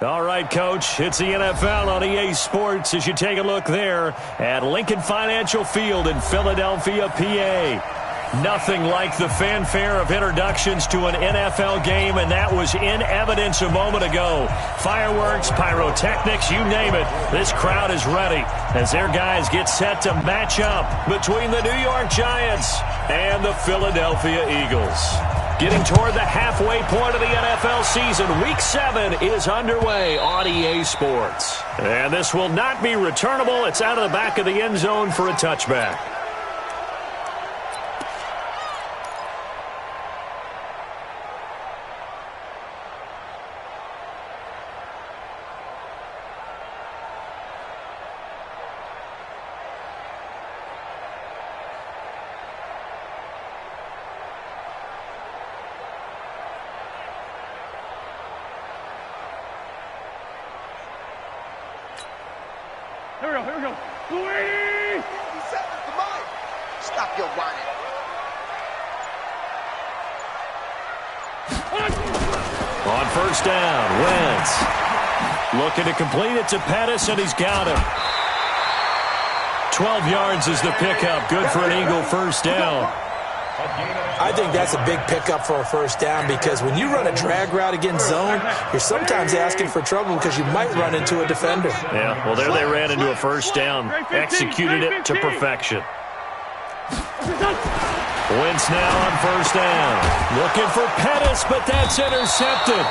All right, Coach, it's the NFL on EA Sports as you take a look there at Lincoln Financial Field in Philadelphia, PA. Nothing like the fanfare of introductions to an NFL game, and that was in evidence a moment ago. Fireworks, pyrotechnics, you name it. This crowd is ready as their guys get set to match up between the New York Giants and the Philadelphia Eagles. Getting toward the halfway point of the NFL season, Week 7 is underway on EA Sports. And this will not be returnable. It's out of the back of the end zone for a touchback. Here we go. Louis! Come on. Stop your whining. On first down, Wentz. Looking to complete it to Pettis, and he's got him. 12 yards is the pickup. Good for an Eagle first down. I think that's a big pickup for a first down because when you run a drag route against zone, you're sometimes asking for trouble because you might run into a defender. Yeah, well, there they ran into a first down. Executed it to perfection. Wentz now on first down. Looking for Pettis, but that's intercepted.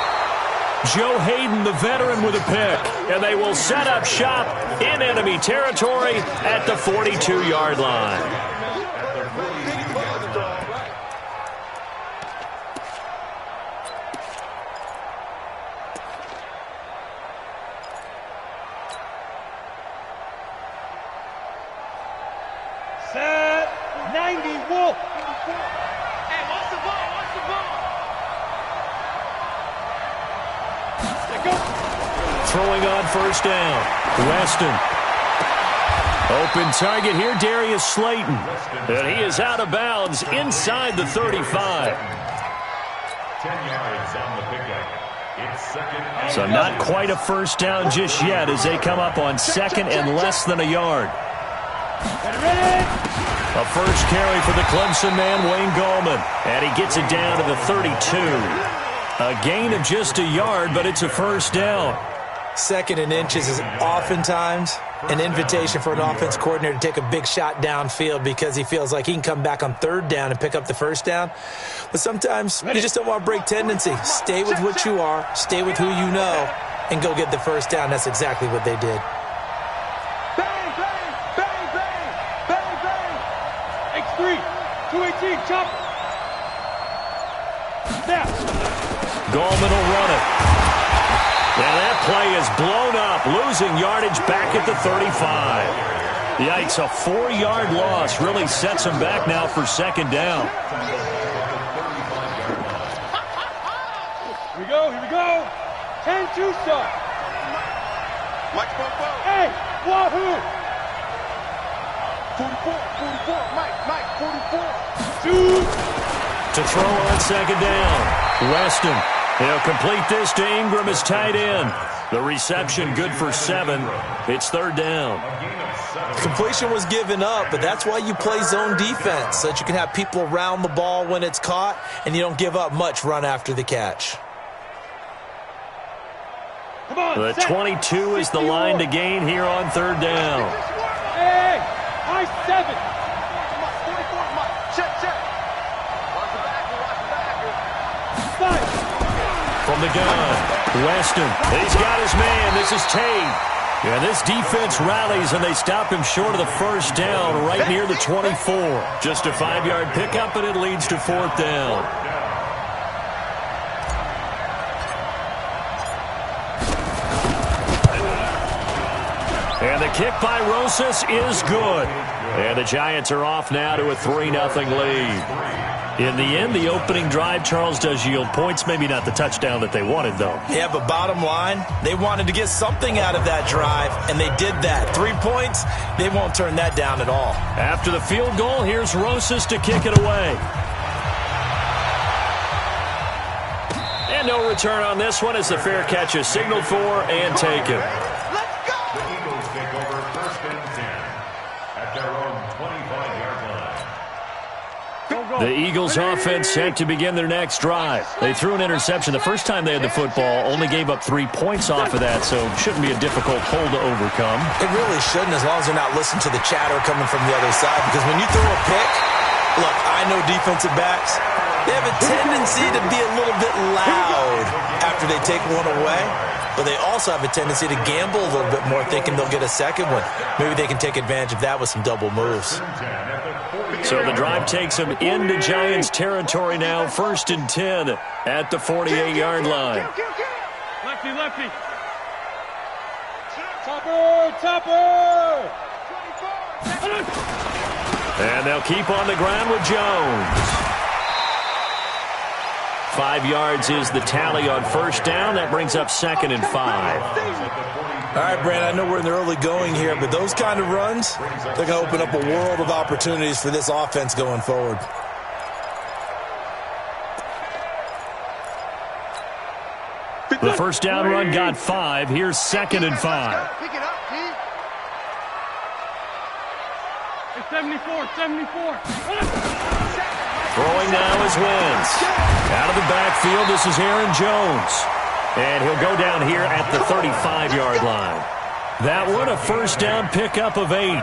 Joe Hayden, the veteran, with a pick. And they will set up shop in enemy territory at the 42-yard line. Set 90, Wolf. Hey, watch the ball, Throwing on first down. Weston. Open target here, Darius Slayton. And he is out of bounds inside the 35. 10 yards on the pickup. It's second. So not quite a first down just yet as they come up on second and less than a yard. A first carry for the Clemson man, Wayne Gallman. And he gets it down to the 32. A gain of just a yard, but it's a first down. Second and inches is oftentimes an invitation for an offense coordinator to take a big shot downfield because he feels like he can come back on third down and pick up the first down. But sometimes you just don't want to break tendency. Stay with what you are, stay with who you know, and go get the first down. That's exactly what they did. Bang, bang, bang, bang, bang, bang. X3, 218, chop. Snap. Gallman will run it. And that play is blown up, losing yardage back at the 35. Yikes, a 4-yard loss really sets him back now for second down. Here we go. 10-2 start. Hey, wahoo! 44, Mike, 44. Shoot! To throw on second down, Weston. He'll complete this to Ingram as tight end. The reception good for 7. It's third down. Completion was given up, but that's why you play zone defense, so that you can have people around the ball when it's caught, and you don't give up much run after the catch. Come on, The 22 is the line to gain here on third down. Hey, high 7. Check. Watch the back. From the gun, Weston. He's got his man. This is Tate. And this defense rallies, and they stop him short of the first down right near the 24. Just a 5-yard pickup, and it leads to fourth down. And the kick by Rosas is good. And the Giants are off now to a 3-0 lead. In the end, the opening drive, Charles, does yield points. Maybe not the touchdown that they wanted, though. Yeah, but bottom line, they wanted to get something out of that drive, and they did that. 3 points, they won't turn that down at all. After the field goal, here's Rosas to kick it away. And no return on this one as the fair catch is signaled for and taken. Let's go! The Eagles take over 1st and 10 at their own 25-yard line. The Eagles offense set to begin their next drive. They threw an interception the first time they had the football, only gave up 3 points off of that, so shouldn't be a difficult hole to overcome. It really shouldn't, as long as they're not listening to the chatter coming from the other side, because when you throw a pick, look, I know defensive backs, they have a tendency to be a little bit loud after they take one away, but they also have a tendency to gamble a little bit more, thinking they'll get a second one. Maybe they can take advantage of that with some double moves. So the drive takes them into Giants territory now, 1st and 10 at the 48-yard line. Lefty, lefty. Topper, topper. And they'll keep on the ground with Jones. 5 yards is the tally on 1st down. That brings up 2nd and 5. All right, Brand, I know we're in the early going here, but those kind of runs, they're going to open up a world of opportunities for this offense going forward. The 1st down run got 5. Here's 2nd and 5. Pick it up, T. It's 74, 74. Throwing now is Wentz. Out of the backfield, this is Aaron Jones. And he'll go down here at the 35-yard line. That one a 1st down pickup of 8.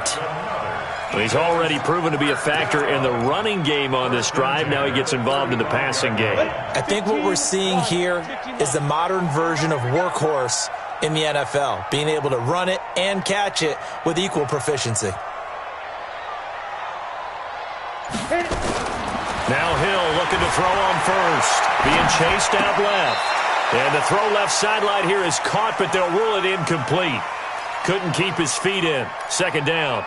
He's already proven to be a factor in the running game on this drive. Now he gets involved in the passing game. I think what we're seeing here is the modern version of workhorse in the NFL, being able to run it and catch it with equal proficiency. Now Hill looking to throw on 1st. Being chased out left. And the throw left sideline here is caught, but they'll rule it incomplete. Couldn't keep his feet in. 2nd down.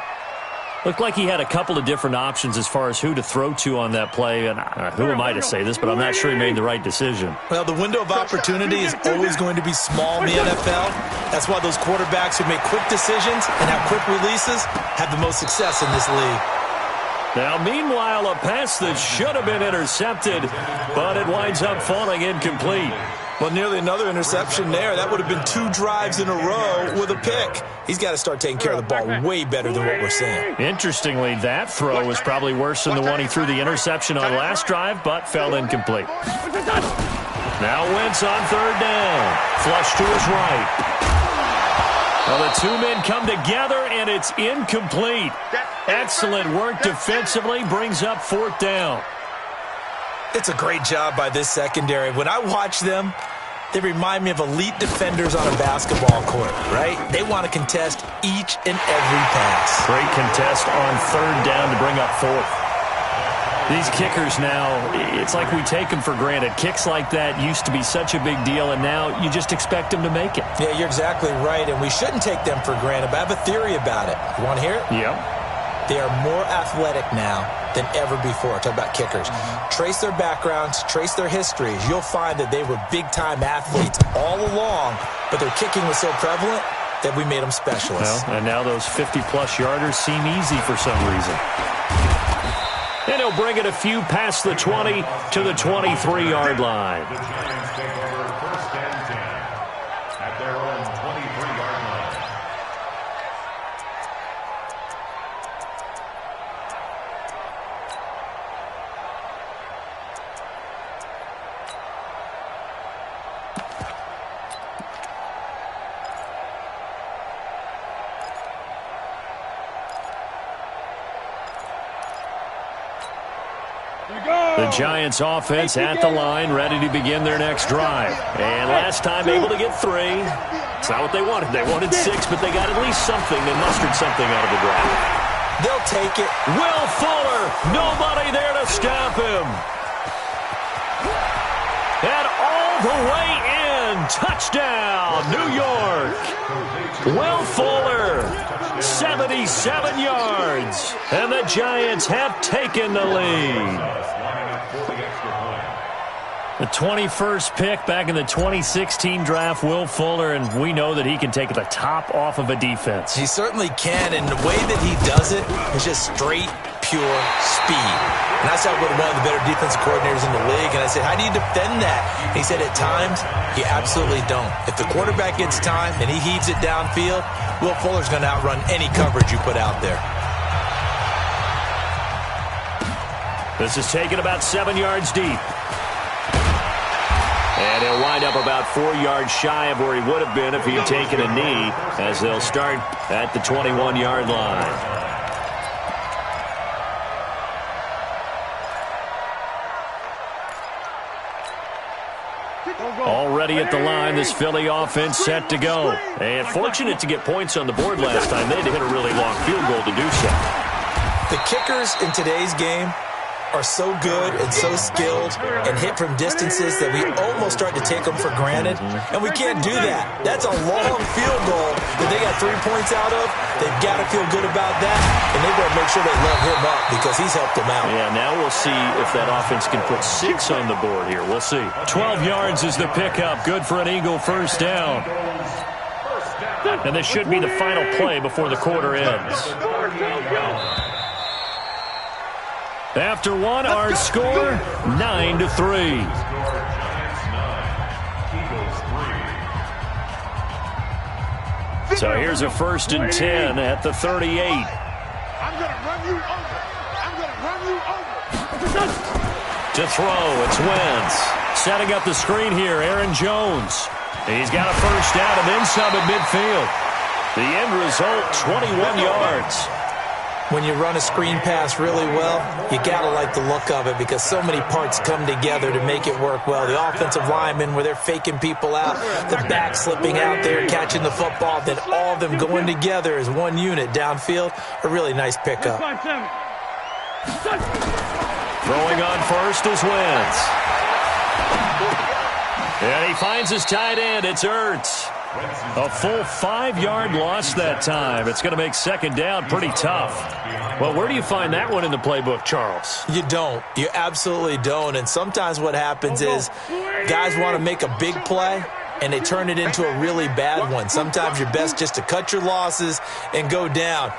Looked like he had a couple of different options as far as who to throw to on that play. And who am I to say this, but I'm not sure he made the right decision. Well, the window of opportunity is always going to be small in the NFL. That's why those quarterbacks who make quick decisions and have quick releases have the most success in this league. Now, meanwhile, a pass that should have been intercepted, but it winds up falling incomplete. Well, nearly another interception there. That would have been 2 drives in a row with a pick. He's got to start taking care of the ball way better than what we're seeing. Interestingly, that throw was probably worse than the one he threw the interception on last drive, but fell incomplete. Now Wentz on 3rd down. Flush to his right. Well, the 2 men come together, and it's incomplete. Excellent work defensively, brings up 4th down. It's a great job by this secondary. When I watch them, they remind me of elite defenders on a basketball court, right? They want to contest each and every pass. Great contest on 3rd down to bring up 4th. These kickers now, it's like we take them for granted. Kicks like that used to be such a big deal, and now you just expect them to make it. Yeah, you're exactly right, and we shouldn't take them for granted, but I have a theory about it. You want to hear it? Yep. They are more athletic now than ever before. Talk about kickers. Trace their backgrounds, trace their histories. You'll find that they were big-time athletes all along, but their kicking was so prevalent that we made them specialists. Well, and now those 50-plus yarders seem easy for some reason. And he'll bring it a few past the 20 to the 23-yard line. The Giants take over 1st and 10 at their own 23-yard line. The Giants offense at the line, ready to begin their next drive. And last time able to get 3. It's not what they wanted. They wanted 6, but they got at least something. They mustered something out of the drive. They'll take it. Will Fuller, nobody there to stop him. And all the way in, touchdown, New York. Will Fuller, 77 yards, and the Giants have taken the lead. The 21st pick back in the 2016 draft, Will Fuller, and we know that he can take the top off of a defense. He certainly can, and the way that he does it is just straight, pure speed. And I sat with one of the better defensive coordinators in the league, and I said, how do you defend that? And he said, at times, you absolutely don't. If the quarterback gets time and he heaves it downfield, Will Fuller's going to outrun any coverage you put out there. This is taken about 7 yards deep. And he'll wind up about 4 yards shy of where he would have been if he had taken a knee, as they'll start at the 21-yard line. Already at the line, this Philly offense set to go. And fortunate to get points on the board last time. They had to hit a really long field goal to do so. The kickers in today's game are so good and so skilled and hit from distances that we almost start to take them for granted, and we can't do that. That's a long field goal that they got 3 points out of. They've got to feel good about that, and they've got to make sure they love him up because he's helped them out. Yeah, now we'll see if that offense can put 6 on the board here. We'll see. 12 yards is the pickup. Good for an Eagle first down. And this should be the final play before the quarter ends. After one, our score, 9-3. So here's a 1st and 10 at the 38. I'm going to run you over. I'm going to run you over. To throw, it's Wentz. Setting up the screen here, Aaron Jones. He's got a first down and then some at midfield. The end result, 21 yards. When you run a screen pass really well, you got to like the look of it because so many parts come together to make it work well. The offensive linemen, where they're faking people out, the back slipping out there, catching the football, then all of them going together as one unit downfield, a really nice pickup. Throwing on first is Wentz. And he finds his tight end. It's Ertz. A full 5-yard loss that time. It's going to make second down pretty tough. Well, where do you find that one in the playbook, Charles? You don't. You absolutely don't. And sometimes what happens is guys want to make a big play, and they turn it into a really bad one. Sometimes you're best just to cut your losses and go down.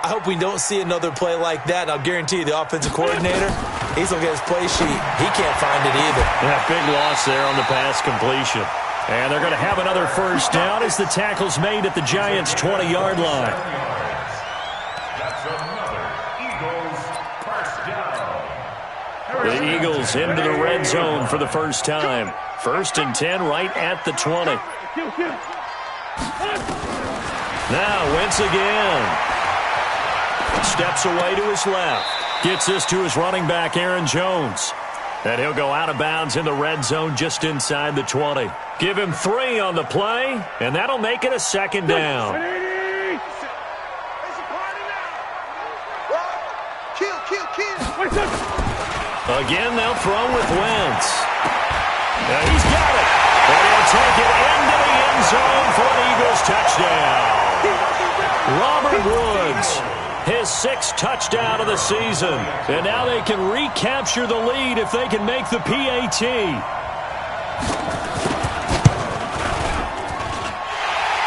I hope we don't see another play like that. And I'll guarantee you the offensive coordinator, he's looking at his play sheet. He can't find it either. Yeah, big loss there on the pass completion. And they're going to have another first down as the tackle's made at the Giants' 20-yard line. That's another Eagles first down. The Eagles into the red zone for the first time. 1st and 10 right at the 20. Now Wentz again. Steps away to his left. Gets this to his running back, Aaron Jones. And he'll go out of bounds in the red zone just inside the 20. Give him 3 on the play, and that'll make it a second down. Again, they'll throw with Wentz. He's got it. And he'll take it into the end zone for an Eagles touchdown. Robert Woods, his 6th touchdown of the season. And now they can recapture the lead if they can make the PAT.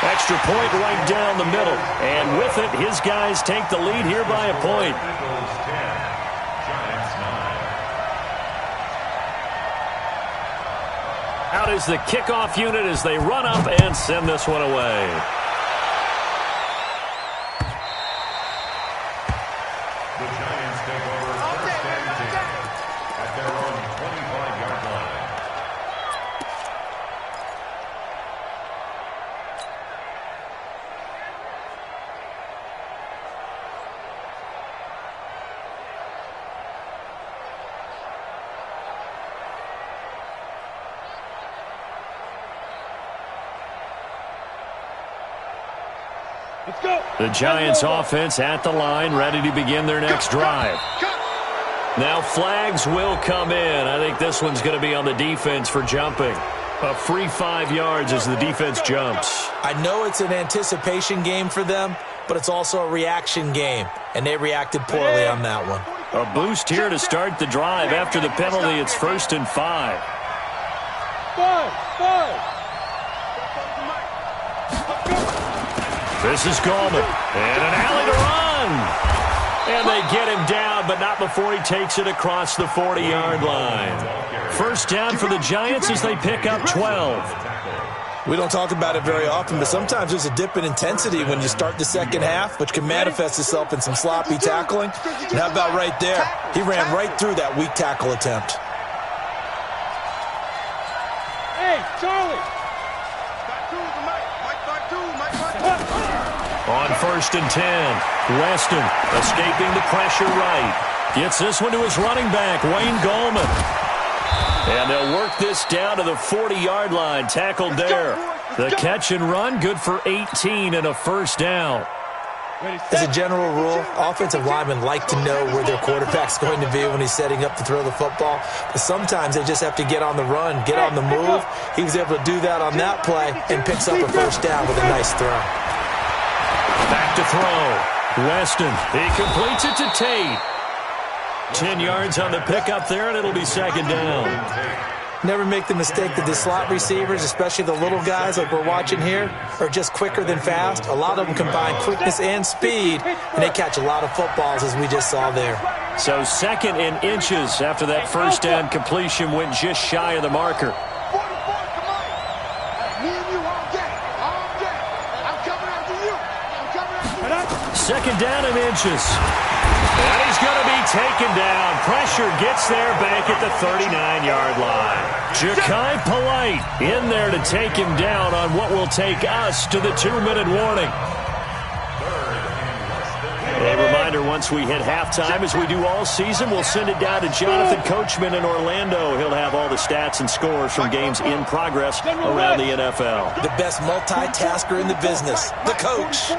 Extra point right down the middle. And with it, his guys take the lead here by a point. Eagles 10, Giants 9. Out is the kickoff unit as they run up and send this one away. The Giants take over 1st and 10 at their own 25-yard line. Let's go. The Giants offense at the line, ready to begin their next drive. Now flags will come in. I think this one's going to be on the defense for jumping. A free 5 yards as the defense jumps. I know it's an anticipation game for them, but it's also a reaction game, and they reacted poorly on that one. A boost here to start the drive. After the penalty, it's 1st and 5. 5. This is Gallman. And an alley to run. And they get him down, but not before he takes it across the 40-yard line. First down for the Giants as they pick up 12. We don't talk about it very often, but sometimes there's a dip in intensity when you start the second half, which can manifest itself in some sloppy tackling. And how about right there? He ran right through that weak tackle attempt. Hey, Charlie! On 1st and 10, Weston escaping the pressure right. Gets this one to his running back, Wayne Gallman. And they'll work this down to the 40-yard line, tackled there. The catch and run, good for 18 and a first down. As a general rule, offensive linemen like to know where their quarterback's going to be when he's setting up to throw the football. But sometimes they just have to get on the run, get on the move. He was able to do that on that play and picks up a first down with a nice throw. Back to throw. Weston, he completes it to Tate. 10 yards on the pickup there, and it'll be second down. Never make the mistake that the slot receivers, especially the little guys like we're watching here, are just quicker than fast. A lot of them combine quickness and speed, and they catch a lot of footballs, as we just saw there. So second in inches after that first down completion went just shy of the marker. Second down in inches. And he's going to be taken down. Pressure gets there back at the 39-yard line. Ja'Kai Polite in there to take him down on what will take us to the 2-minute warning. A reminder, once we hit halftime, as we do all season, we'll send it down to Jonathan Coachman in Orlando. He'll have all the stats and scores from games in progress around the NFL. The best multitasker in the business, the coach.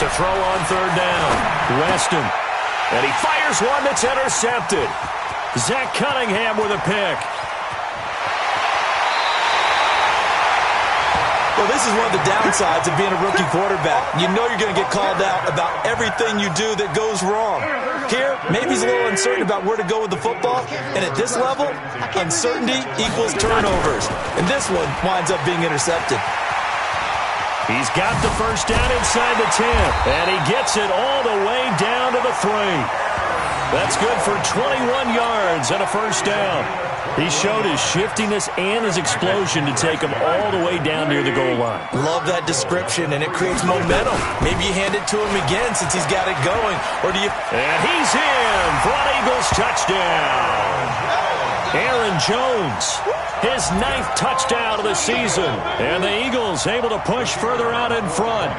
To throw on third down, Weston. And he fires one that's intercepted. Zach Cunningham with a pick. Well, this is one of the downsides of being a rookie quarterback. You know you're going to get called out about everything you do that goes wrong. Here, maybe he's a little uncertain about where to go with the football. And at this level, uncertainty equals turnovers. And this one winds up being intercepted. He's got the first down inside the 10, and he gets it all the way down to the 3. That's good for 21 yards and a first down. He showed his shiftiness and his explosion to take him all the way down near the goal line. Love that description, and it creates momentum. Maybe you hand it to him again since he's got it going, or do you... And he's in for an Eagles touchdown. Aaron Jones, his 9th touchdown of the season. And the Eagles able to push further out in front.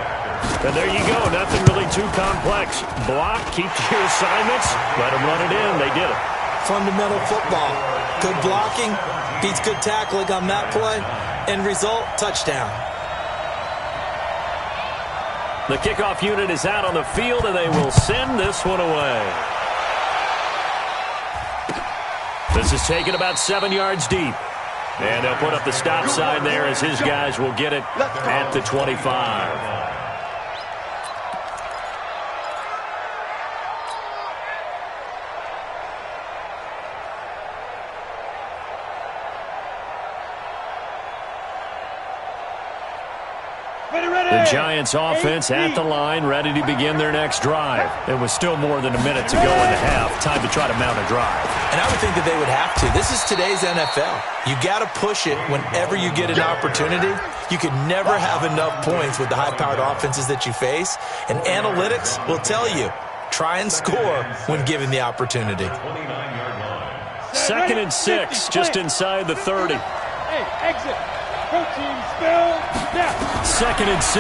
And there you go, nothing really too complex. Block, keep to your assignments, let them run it in. They did it. Fundamental football. Good blocking, beats good tackling on that play. End result, touchdown. The kickoff unit is out on the field, and they will send this one away. This is taken about 7 yards deep. And they'll put up the stop sign there as his guys will get it at the 25. The Giants offense at the line, ready to begin their next drive. It was still more than a minute to go in the half. Time to try to mount a drive. And I would think that they would have to. This is today's NFL. You got to push it whenever you get an opportunity. You could never have enough points with the high-powered offenses that you face. And analytics will tell you, try and score when given the opportunity. 2nd and 6, just inside the 30. Hey, exit. Go team, spill. Yeah. 2nd and 6.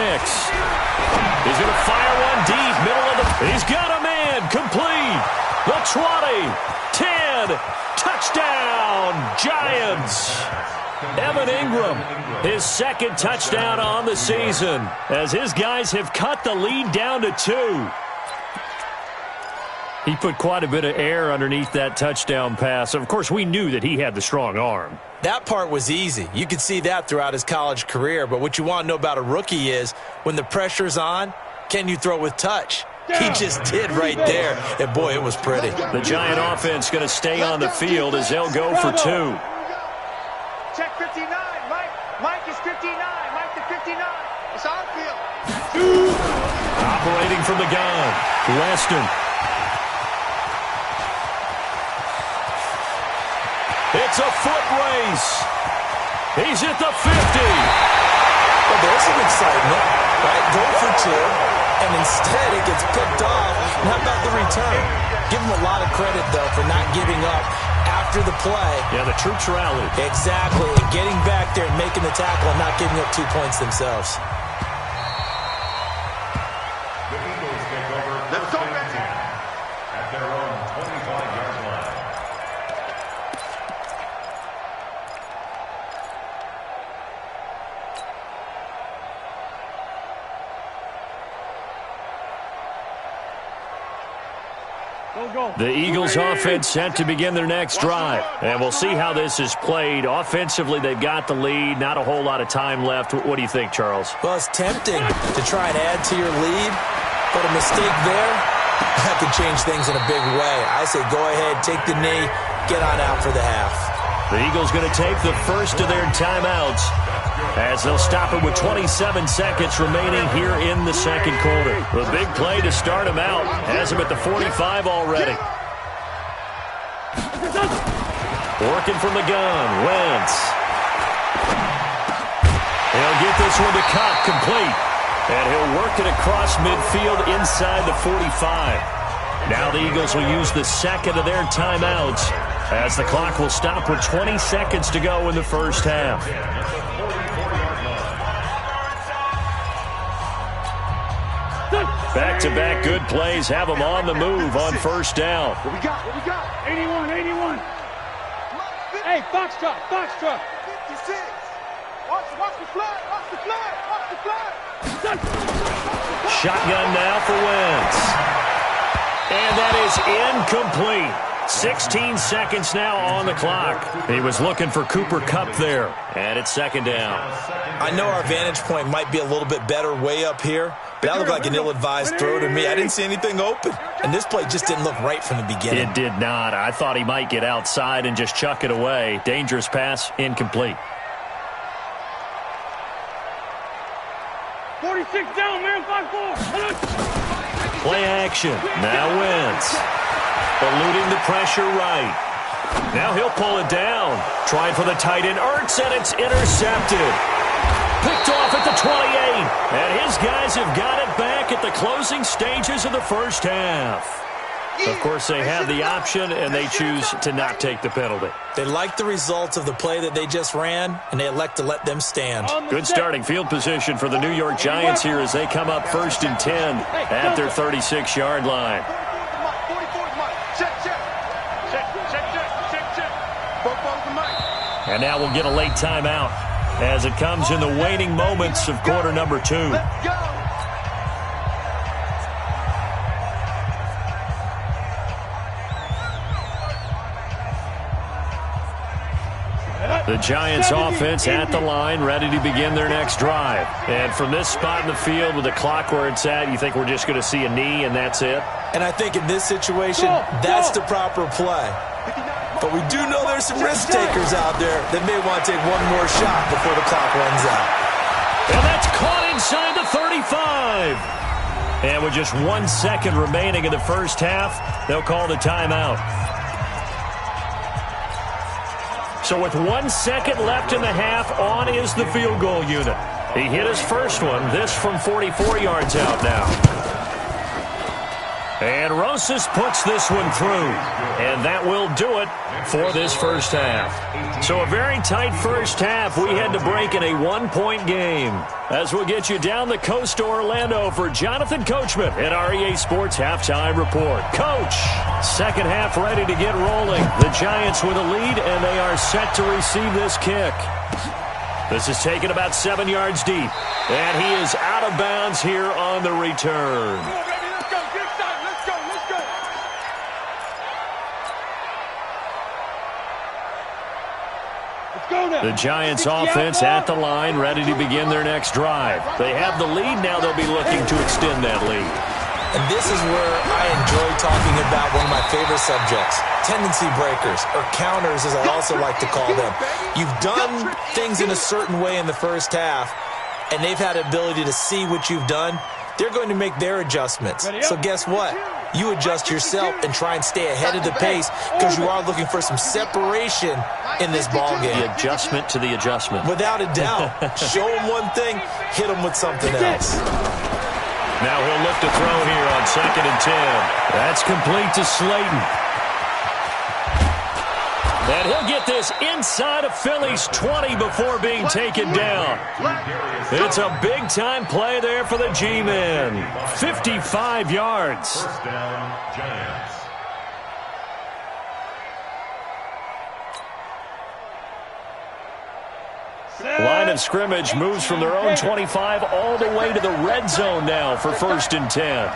He's going to fire one deep, middle of the... He's got a man, complete. The 20, 10, touchdown, Giants. Evan Ingram, his 2nd touchdown on the season, as his guys have cut the lead down to 2. He put quite a bit of air underneath that touchdown pass. Of course, we knew that he had the strong arm. That part was easy. You could see that throughout his college career. But what you want to know about a rookie is when the pressure's on, can you throw with touch? He just did right there. And, boy, it was pretty. The Giant offense going to stay on the field as they'll go for 2. Check 59. Mike is 59. Mike to 59. That's how I feel. Operating from the gun, Weston. It's a foot race. He's at the 50. Well, there's some excitement, right? Go for two, and instead it gets picked off. And how about the return? Give him a lot of credit, though, for not giving up after the play. Yeah, the troops rallied. Exactly. Getting back there and making the tackle and not giving up 2 points themselves. The Eagles take over first and 10 at their own 25-yard line. The Eagles offense set to begin their next drive. And we'll see how this is played. Offensively, they've got the lead. Not a whole lot of time left. What do you think, Charles? Well, it's tempting to try and add to your lead, but a mistake there, that could change things in a big way. I say go ahead, take the knee, get on out for the half. The Eagles going to take the first of their timeouts as they'll stop it with 27 seconds remaining here in the second quarter. The big play to start him out has him at the 45 already. Working from the gun, Wentz. He'll get this one to Cup, complete. And he'll work it across midfield inside the 45. Now the Eagles will use the second of their timeouts as the clock will stop with 20 seconds to go in the first half. Back-to-back good plays have them on the move on first down. What we got? 81. Hey, Foxtrot. 56. Watch the flag. Shotgun now for Wentz. And that is incomplete. 16 seconds now on the clock. He was looking for Cooper Kupp there. And it's second down. I know our vantage point might be a little bit better way up here, but that looked like an ill-advised throw to me. I didn't see anything open. And this play just didn't look right from the beginning. It did not. I thought he might get outside and just chuck it away. Dangerous pass, incomplete. 46 down, man. 5-4. Play action. Now Wentz. Eluding the pressure right. Now he'll pull it down. Trying for the tight end, Ertz, and it's intercepted. Picked off at the 28. And his guys have got it back at the closing stages of the first half. Of course, they have the option, and they choose to not take the penalty. They like the results of the play that they just ran, and they elect to let them stand. Good starting field position for the New York Giants here as they come up first and 10 at their 36-yard line. And now we'll get a late timeout as it comes in the waning moments of quarter number 2. The Giants offense at the line, ready to begin their next drive. And from this spot in the field with the clock where it's at, you think we're just going to see a knee and that's it? And I think in this situation, that's the proper play. But we do know there's some risk takers out there that may want to take one more shot before the clock runs out. And that's caught inside the 35. And with just 1 second remaining in the first half, they'll call the timeout. So with 1 second left in the half, on is the field goal unit. He hit his first one, this from 44 yards out now. And Rosas puts this one through. And that will do it for this first half. So a very tight first half. We had to break in a 1-point game. As we'll get you down the coast to Orlando for Jonathan Coachman at our EA Sports Halftime Report. Coach, second half ready to get rolling. The Giants with a lead, and they are set to receive this kick. This is taken about 7 yards deep. And he is out of bounds here on the return. The Giants offense at the line, ready to begin their next drive. They have the lead. Now they'll be looking to extend that lead. And this is where I enjoy talking about one of my favorite subjects, tendency breakers, or counters as I also like to call them. You've done things in a certain way in the first half, and they've had the ability to see what you've done, they're going to make their adjustments. So guess what? You adjust yourself and try and stay ahead of the pace because you are looking for some separation in this ball game. The adjustment to the adjustment. Without a doubt. Show them one thing, hit them with something else. Now he'll look to throw here on 2nd and 10. That's complete to Slayton. And he'll get this inside of Philly's 20 before being taken down. It's a big-time play there for the G-men. 55 yards. First down, Giants. Line of scrimmage moves from their own 25 all the way to the red zone now for 1st and 10.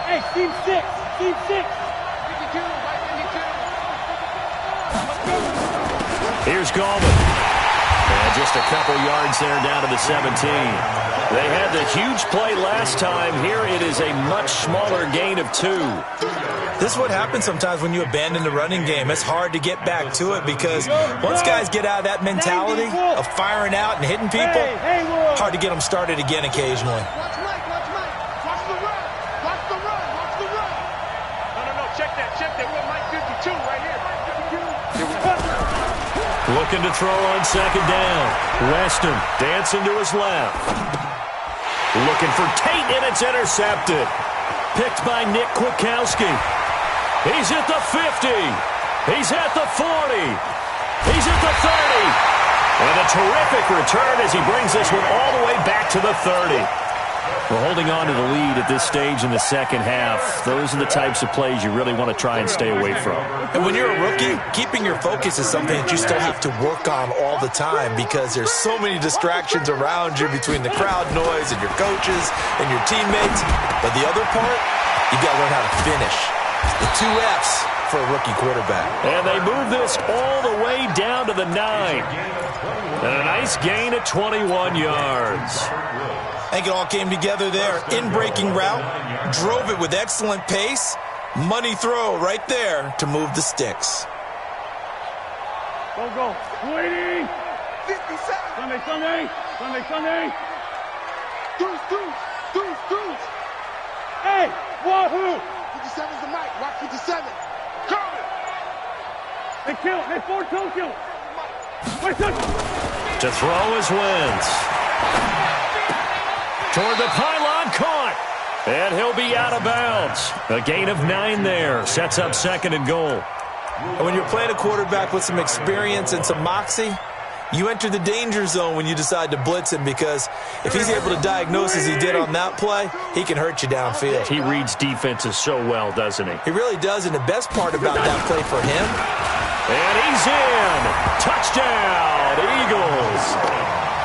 Hey, team 6. Team 6. Here's Gallman. And just a couple yards there down to the 17. They had the huge play last time. Here it is a much smaller gain of 2. This is what happens sometimes when you abandon the running game. It's hard to get back to it because once guys get out of that mentality of firing out and hitting people, hard to get them started again occasionally. Watch Mike, watch Mike. Watch the run. Watch the run. Watch the run. No. Check that. We're Mike 52 right here. Mike 52. Looking to throw on 2nd down. Weston dancing to his left. Looking for Tate, and it's intercepted. Picked by Nick Kwiatkowski. He's at the 50. He's at the 40. He's at the 30. And a terrific return as he brings this one all the way back to the 30. We're holding on to the lead at this stage in the second half. Those are the types of plays you really want to try and stay away from. And when you're a rookie, keeping your focus is something that you still have to work on all the time because there's so many distractions around you between the crowd noise and your coaches and your teammates. But the other part, you got to learn how to finish. The 2 F's for a rookie quarterback. And they move this all the way down to the 9. And a nice gain at 21 yards. I think it all came together there. In-breaking route, drove it with excellent pace. Money throw right there to move the sticks. Go. 280. 57. Sunday. Deuce. Hey, wahoo. 57's the mic. Watch 57. Curl it. They kill. They 4-2 kill. To throw is Wentz. Toward the pylon, caught. And he'll be out of bounds. A gain of 9 there. Sets up 2nd and goal. And when you're playing a quarterback with some experience and some moxie, you enter the danger zone when you decide to blitz him because if he's able to diagnose as he did on that play, he can hurt you downfield. He reads defenses so well, doesn't he? He really does, and the best part about that play for him. And he's in. Touchdown, Eagles.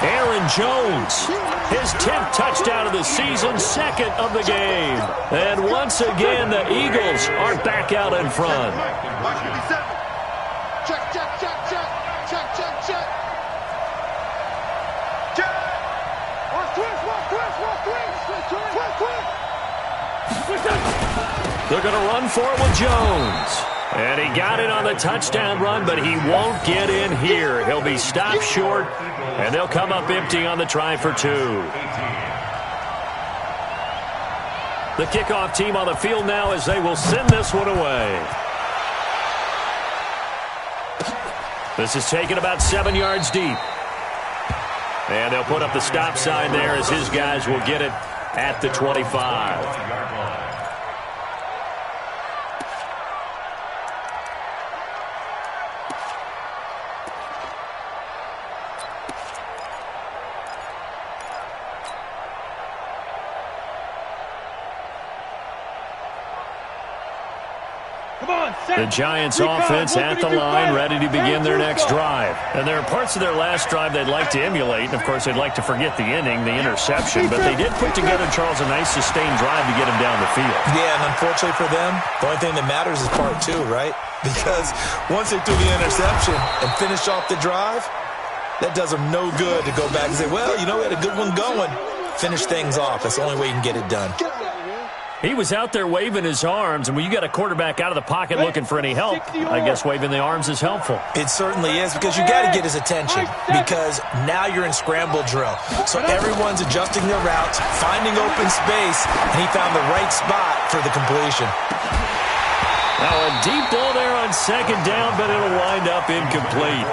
Aaron Jones, his 10th touchdown of the season, 2nd of the game. And once again, the Eagles are back out in front. Watch 57. Check. They're going to run for it with Jones. And he got it on the touchdown run, but he won't get in here. He'll be stopped short, and they'll come up empty on the try for 2. The kickoff team on the field now as they will send this one away. This is taken about 7 yards deep. And they'll put up the stop sign there as his guys will get it at the 25. The Giants offense at the line, ready to begin their next drive. And there are parts of their last drive they'd like to emulate. And, of course, they'd like to forget the inning, the interception. But they did put together, Charles, a nice sustained drive to get him down the field. Yeah, and unfortunately for them, the only thing that matters is part 2, right? Because once they threw the interception and finished off the drive, that does them no good to go back and say, well, you know, we had a good one going. Finish things off. That's the only way you can get it done. He was out there waving his arms, and when you got a quarterback out of the pocket looking for any help, I guess waving the arms is helpful. It certainly is, because you got to get his attention, because now you're in scramble drill. So everyone's adjusting their routes, finding open space, and he found the right spot for the completion. Now a deep ball there on second down, but it'll wind up incomplete.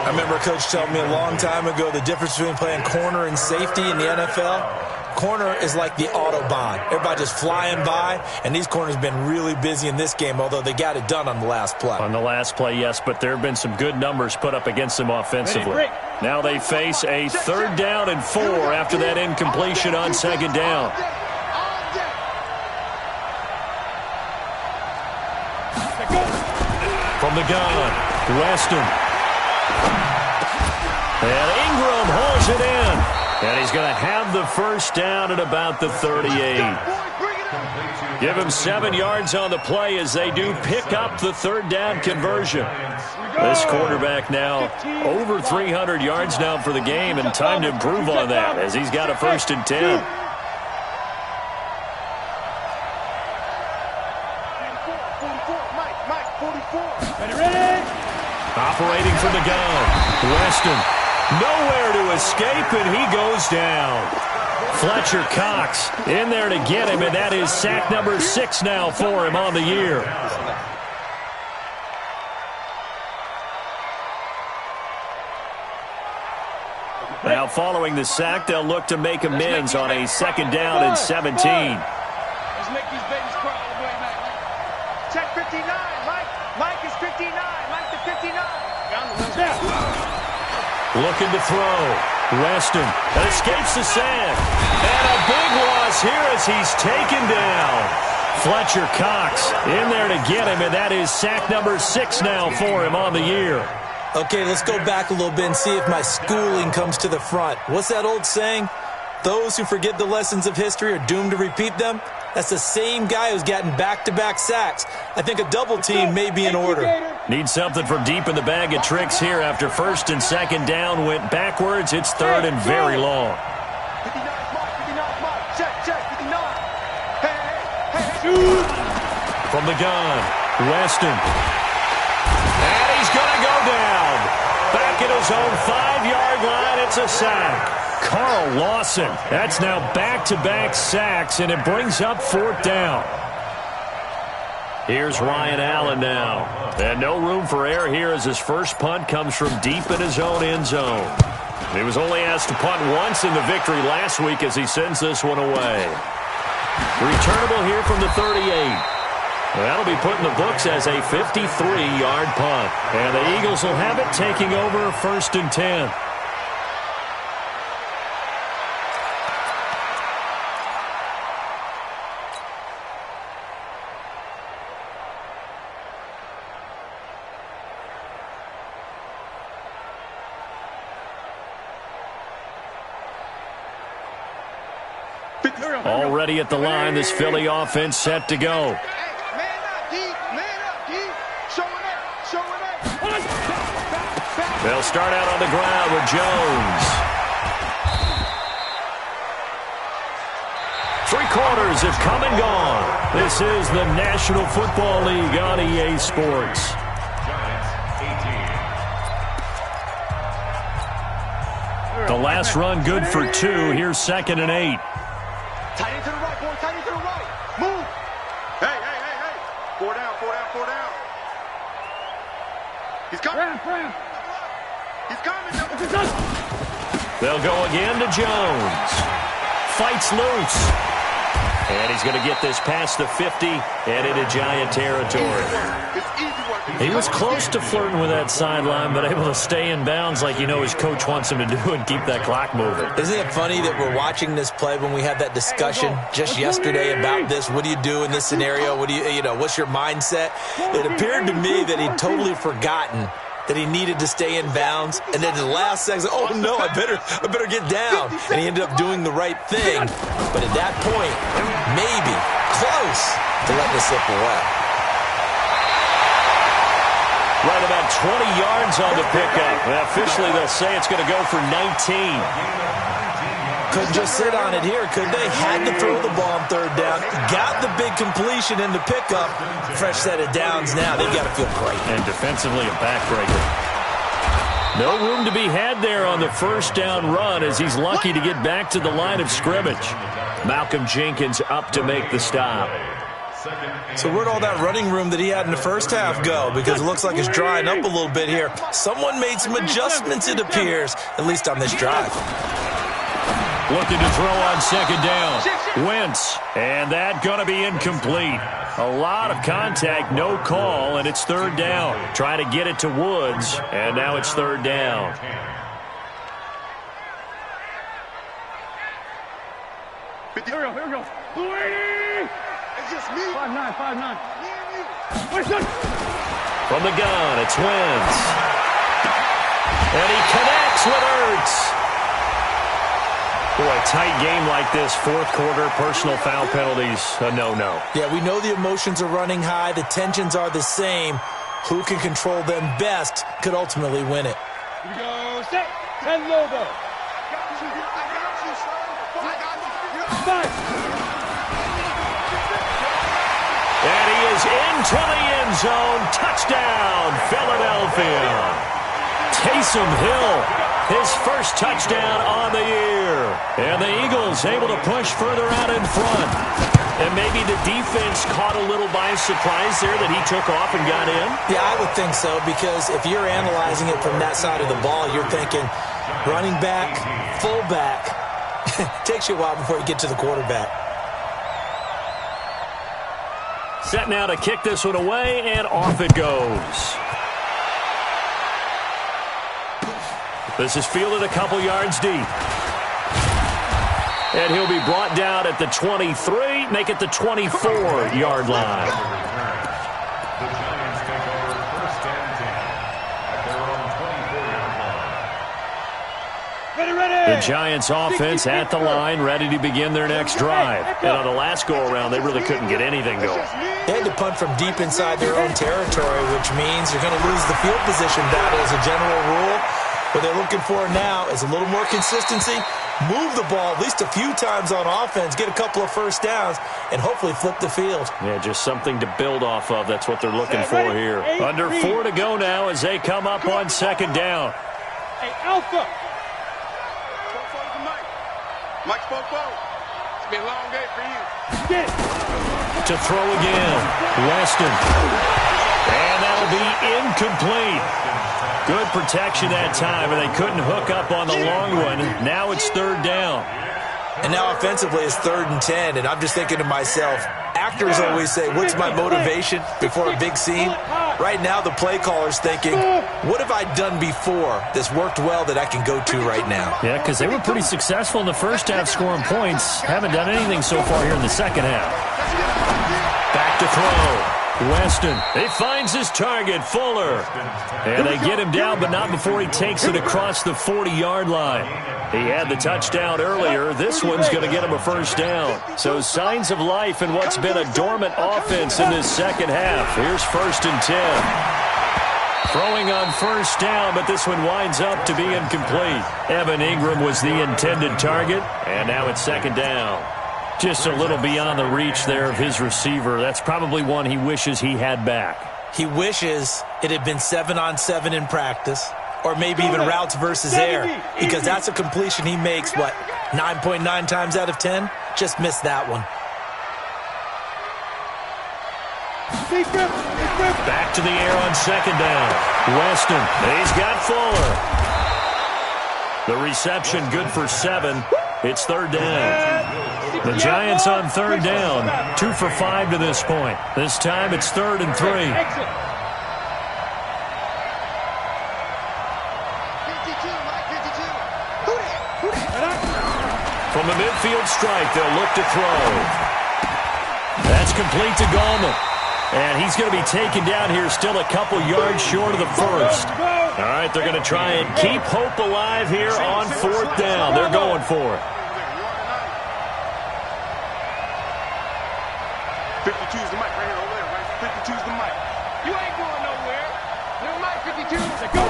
I remember a coach telling me a long time ago the difference between playing corner and safety in the NFL. Corner is like the Autobahn. Everybody just flying by, and these corners have been really busy in this game, although they got it done on the last play. On the last play, yes, but there have been some good numbers put up against them offensively. Now they face a 3rd down and 4 after that incompletion on second down. From the gun, Weston. And Ingram hauls it in. And he's going to have the first down at about the 38. Give him 7 yards on the play as they do pick up the 3rd down conversion. This quarterback now over 300 yards now for the game, and time to improve on that as he's got a 1st and 10. Operating from the gun, Weston. Nowhere to escape, and he goes down. Fletcher Cox in there to get him, and that is sack number 6 now for him on the year. Now following the sack, they'll look to make amends on a 2nd down and 17. Let's make these babies crawl all the way back. Check 59, Mike. Mike is 59. Mike to 59. Looking to throw. Weston escapes the sack. And a big loss here as he's taken down. Fletcher Cox in there to get him, and that is sack number 6 now for him on the year. Okay, let's go back a little bit and see if my schooling comes to the front. What's that old saying? Those who forget the lessons of history are doomed to repeat them. That's the same guy who's gotten back-to-back sacks. I think a double team may be in order. Need something from deep in the bag of tricks here after 1st and 2nd down went backwards. It's 3rd and very long. 59, check, 59. From the gun, Weston. And he's going to go down. Back at his own 5-yard line, it's a sack. Carl Lawson, that's now back-to-back sacks, and it brings up 4th down. Here's Ryan Allen now. And no room for error here as his first punt comes from deep in his own end zone. He was only asked to punt once in the victory last week as he sends this one away. Returnable here from the 38. That'll be put in the books as a 53-yard punt. And the Eagles will have it, taking over 1st and 10. Already at the line, this Philly offense set to go. Man up, D. Showing up. They'll start out on the ground with Jones. 3 quarters have come and gone. This is the National Football League on EA Sports. The last run good for 2. Here's 2nd and 8. Tight end to the right, boy. Tight end to the right. Move. Hey. 4 down. He's coming. He's coming. They'll go again to Jones. Fights loose. And he's going to get this past the 50 and into Giant territory. He was close to flirting with that sideline, but able to stay in bounds like you know his coach wants him to do and keep that clock moving. Isn't it funny that we're watching this play when we had that discussion just yesterday about this? What do you do in this scenario? What's your mindset? It appeared to me that he'd totally forgotten that he needed to stay in bounds, and then the last second, oh no, I better get down. And he ended up doing the right thing. But at that point, maybe close to letting it slip away. Right about 20 yards on the pickup. Officially, they'll say it's going to go for 19. Couldn't just sit on it here, could they? Had to throw the ball on third down. Got the big completion in the pickup. Fresh set of downs now. They've got to feel great. And defensively, a backbreaker. No room to be had there on the first down run as he's lucky to get back to the line of scrimmage. Malcolm Jenkins up to make the stop. So where'd all that running room that he had in the first half go? Because it looks like it's drying up a little bit here. Someone made some adjustments, it appears, at least on this drive. Looking to throw on second down. Wentz, and that going to be incomplete. A lot of contact, no call, and it's third down. Trying to get it to Woods, and now it's third down. Here we go. 280! It's just me. 5'9", 5'9". From the gun, it's Wentz. And he connects with Ertz. Boy, a tight game like this, fourth quarter, personal foul penalties, a no-no. Yeah, we know the emotions are running high. The tensions are the same. Who can control them best could ultimately win it. Here we go. Set. 10 Lobo. And he is into the end zone. Touchdown, Philadelphia. Taysom Hill, his first touchdown on the year. And the Eagles able to push further out in front. And maybe the defense caught a little by surprise there that he took off and got in? Yeah, I would think so, because if you're analyzing it from that side of the ball, you're thinking running back, fullback. Takes you a while before you get to the quarterback. Set now to kick this one away, and off it goes. This is fielded a couple yards deep. And he'll be brought down at the 23, make it the 24-yard line. The Giants take over first and 10 at their own 24-yard line. Ready. The Giants offense at the line, ready to begin their next drive. And on the last go-around, they really couldn't get anything going. They had to punt from deep inside their own territory, which means you're going to lose the field position battle as a general rule. What they're looking for now is a little more consistency, move the ball at least a few times on offense, get a couple of first downs, and hopefully flip the field. Yeah, just something to build off of. That's what they're looking for here. Under 4 to go now as they come up on second down. Hey, Alpha. Mike spoke forward. It's been a long day for you. Get. To throw again, Weston. And that'll be incomplete. Good protection that time, and they couldn't hook up on the long one. Now it's third down. And now offensively it's 3rd and 10, and I'm just thinking to myself, actors always say, what's my motivation before a big scene? Right now the play caller's thinking, what have I done before that's worked well that I can go to right now? Yeah, because they were pretty successful in the first half scoring points. Haven't done anything so far here in the second half. Back to throw. Weston, he finds his target, Fuller. And they get him down, but not before he takes it across the 40-yard line. He had the touchdown earlier. This one's going to get him a first down. So signs of life in what's been a dormant offense in this second half. Here's 1st and 10. Throwing on first down, but this one winds up to be incomplete. Evan Ingram was the intended target, and now it's second down. Just a little beyond the reach there of his receiver. That's probably one he wishes he had back. He wishes it had been 7-on-7 in practice, or maybe even routes versus air, because that's a completion he makes, 9.9 times out of 10? Just missed that one. Back to the air on second down. Weston, he's got Fuller. The reception good for 7. It's third down. The Giants on third down, 2 for 5 to this point. This time it's 3rd and 3. From the midfield strike, they'll look to throw. That's complete to Gallman. And he's going to be taken down here still a couple yards short of the first. All right, they're going to try and keep hope alive here on 4th down. They're going for it. 52's the mic right here over there, right? 52's the mic. You ain't going nowhere. Never mind, 52. Go.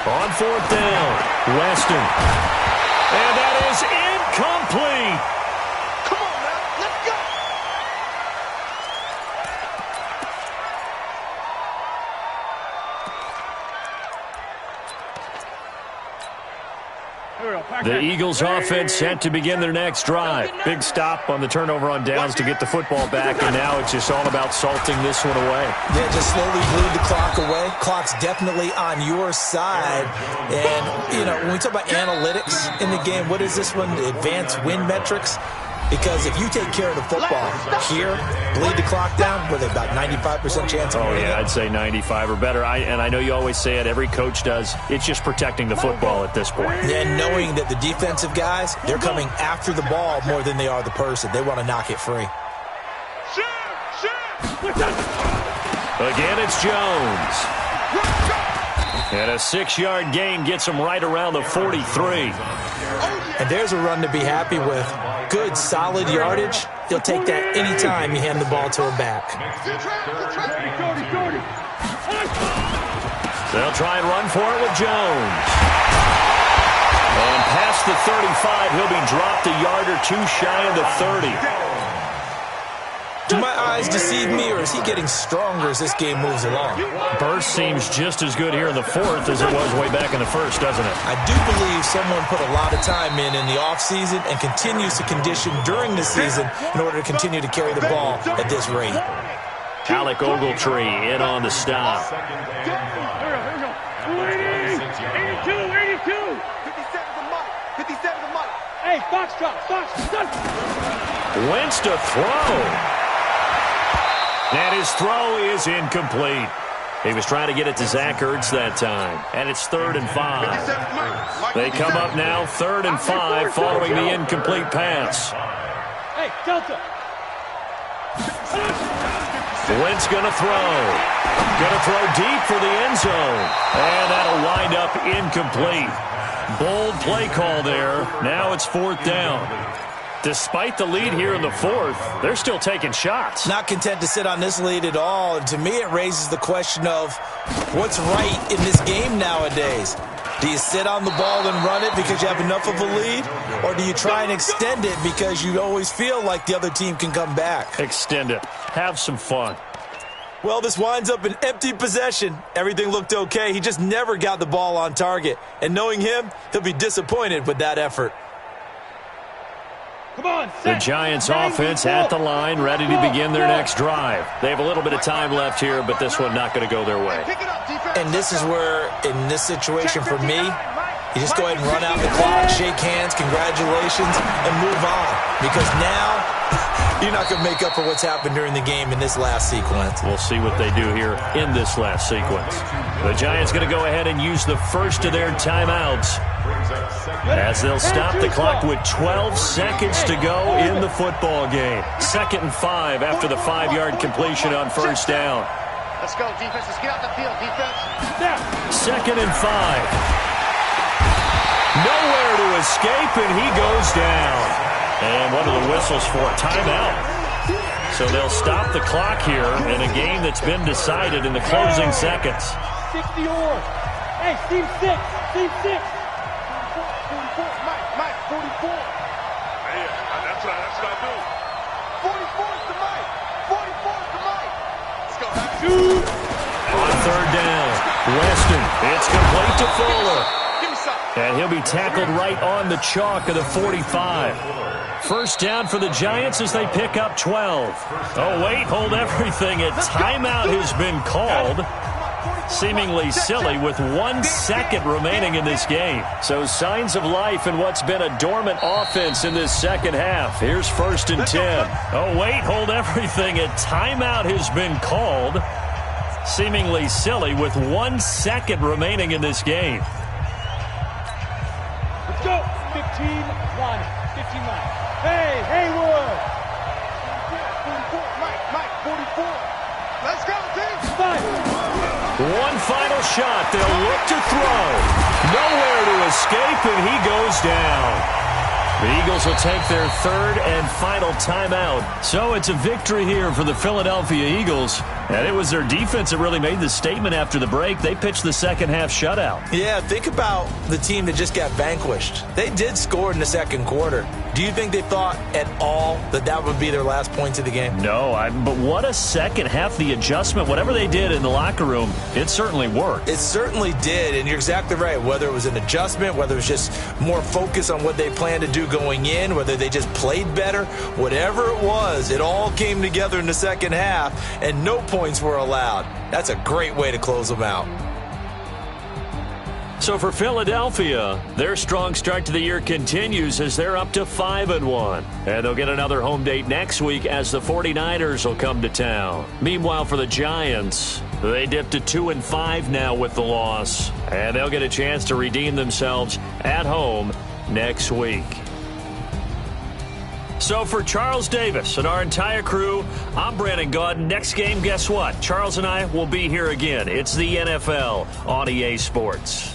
On 4th down, Weston. And that is complete. Come on, man. Let's go. The Eagles offense set to begin their next drive. Big stop on the turnover on downs to get the football back, and now it's just all about salting this one away. Yeah, just slowly bleed the clock away. Clock's definitely on your side. And, you know, when we talk about analytics in the game, what is this one? The advanced win metrics? Because if you take care of the football here, bleed the clock down, with about 95% chance of winning. Oh, yeah, I'd say 95 or better. And I know you always say it, every coach does. It's just protecting the football at this point. And knowing that the defensive guys, they're coming after the ball more than they are the person. They want to knock it free. Again, it's Jones. And a 6-yard gain gets him right around the 43. And there's a run to be happy with. Good, solid yardage. He'll take that anytime you hand the ball to him back. They'll try and run for it with Jones. And past the 35, he'll be dropped a yard or two shy of the 30. Do my eyes deceive me, or is he getting stronger as this game moves along? Burst seems just as good here in the fourth as it was way back in the first, doesn't it? I do believe someone put a lot of time in the offseason and continues to condition during the season in order to continue to carry the ball at this rate. Alec Ogletree in on the stop. 82, 82. 57 to Mike. Hey, Foxtrot. Wentz to throw. And his throw is incomplete. He was trying to get it to Zach Ertz that time. And it's 3rd and 5. They come up now 3rd and 5 following the incomplete pass. Hey, Delta. Wentz going to throw. Going to throw deep for the end zone. And that'll wind up incomplete. Bold play call there. Now it's 4th down. Despite the lead here in the fourth, they're still taking shots. Not content to sit on this lead at all. And to me, it raises the question of what's right in this game nowadays. Do you sit on the ball and run it because you have enough of a lead? Or do you try and extend it because you always feel like the other team can come back? Extend it. Have some fun. Well, this winds up an empty possession. Everything looked okay. He just never got the ball on target. And knowing him, he'll be disappointed with that effort. The Giants offense at the line, ready to begin their next drive. They have a little bit of time left here, but this one not going to go their way. And this is where, in this situation for me, you just go ahead and run out the clock, shake hands, congratulations, and move on. Because now, you're not going to make up for what's happened during the game in this last sequence. We'll see what they do here in this last sequence. The Giants going to go ahead and use the first of their timeouts, as they'll stop the clock with 12 seconds to go in the football game. 2nd and 5 after the 5-yard completion on 1st down. Let's go, defense. Let's get out the field, defense. 2nd and 5. Nowhere to escape, and he goes down. And one of the whistles for a timeout. So they'll stop the clock here in a game that's been decided in the closing seconds. 60 or. Hey, team 6. Team 6. 44. Mike, 44. Hey, that's what I do. 44 is the Mike. 44 is the Mike. Let's go. On 3rd down, Weston. It's complete to Fuller. Give me some. And he'll be tackled right on the chalk of the 45. 1st down for the Giants as they pick up 12. Oh, wait, hold everything. A timeout has been called. Seemingly silly with 1 second remaining in this game. So signs of life in what's been a dormant offense in this second half. Here's 1st and 10. Oh, wait, hold everything. A timeout has been called. Seemingly silly with 1 second remaining in this game. Let's go. 15-1. 15-1. Hey, Haywood. 44. Mike, 44. Let's go, team. 5. One final shot. They'll look to throw. Nowhere to escape, and he goes down. The Eagles will take their third and final timeout. So it's a victory here for the Philadelphia Eagles. And it was their defense that really made the statement after the break. They pitched the second half shutout. Yeah, think about the team that just got vanquished. They did score in the second quarter. Do you think they thought at all that that would be their last points of the game? No, but what a second half. The adjustment, whatever they did in the locker room, it certainly worked. It certainly did, and you're exactly right. Whether it was an adjustment, whether it was just more focus on what they planned to do going in, whether they just played better, whatever it was, it all came together in the second half, and no points were allowed. That's a great way to close them out. So for Philadelphia, their strong start to the year continues as they're up to 5-1. And they'll get another home date next week as the 49ers will come to town. Meanwhile, for the Giants, they dipped to 2-5 now with the loss. And they'll get a chance to redeem themselves at home next week. So for Charles Davis and our entire crew, I'm Brandon Gaudin. Next game, guess what? Charles and I will be here again. It's the NFL on EA Sports.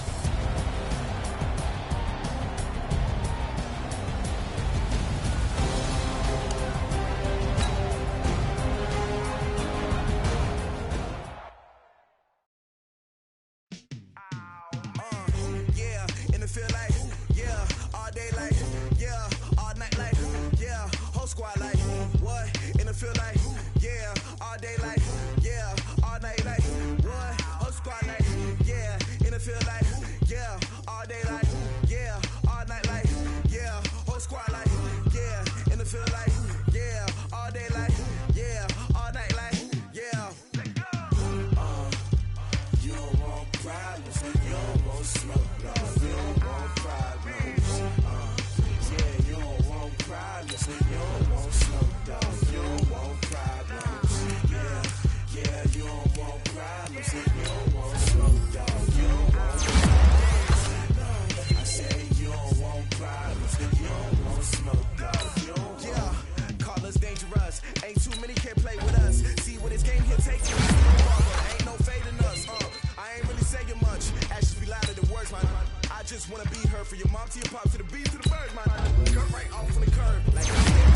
Just wanna be her for your mom to your pop to the beat to the birds, man. Cut right off on the curb like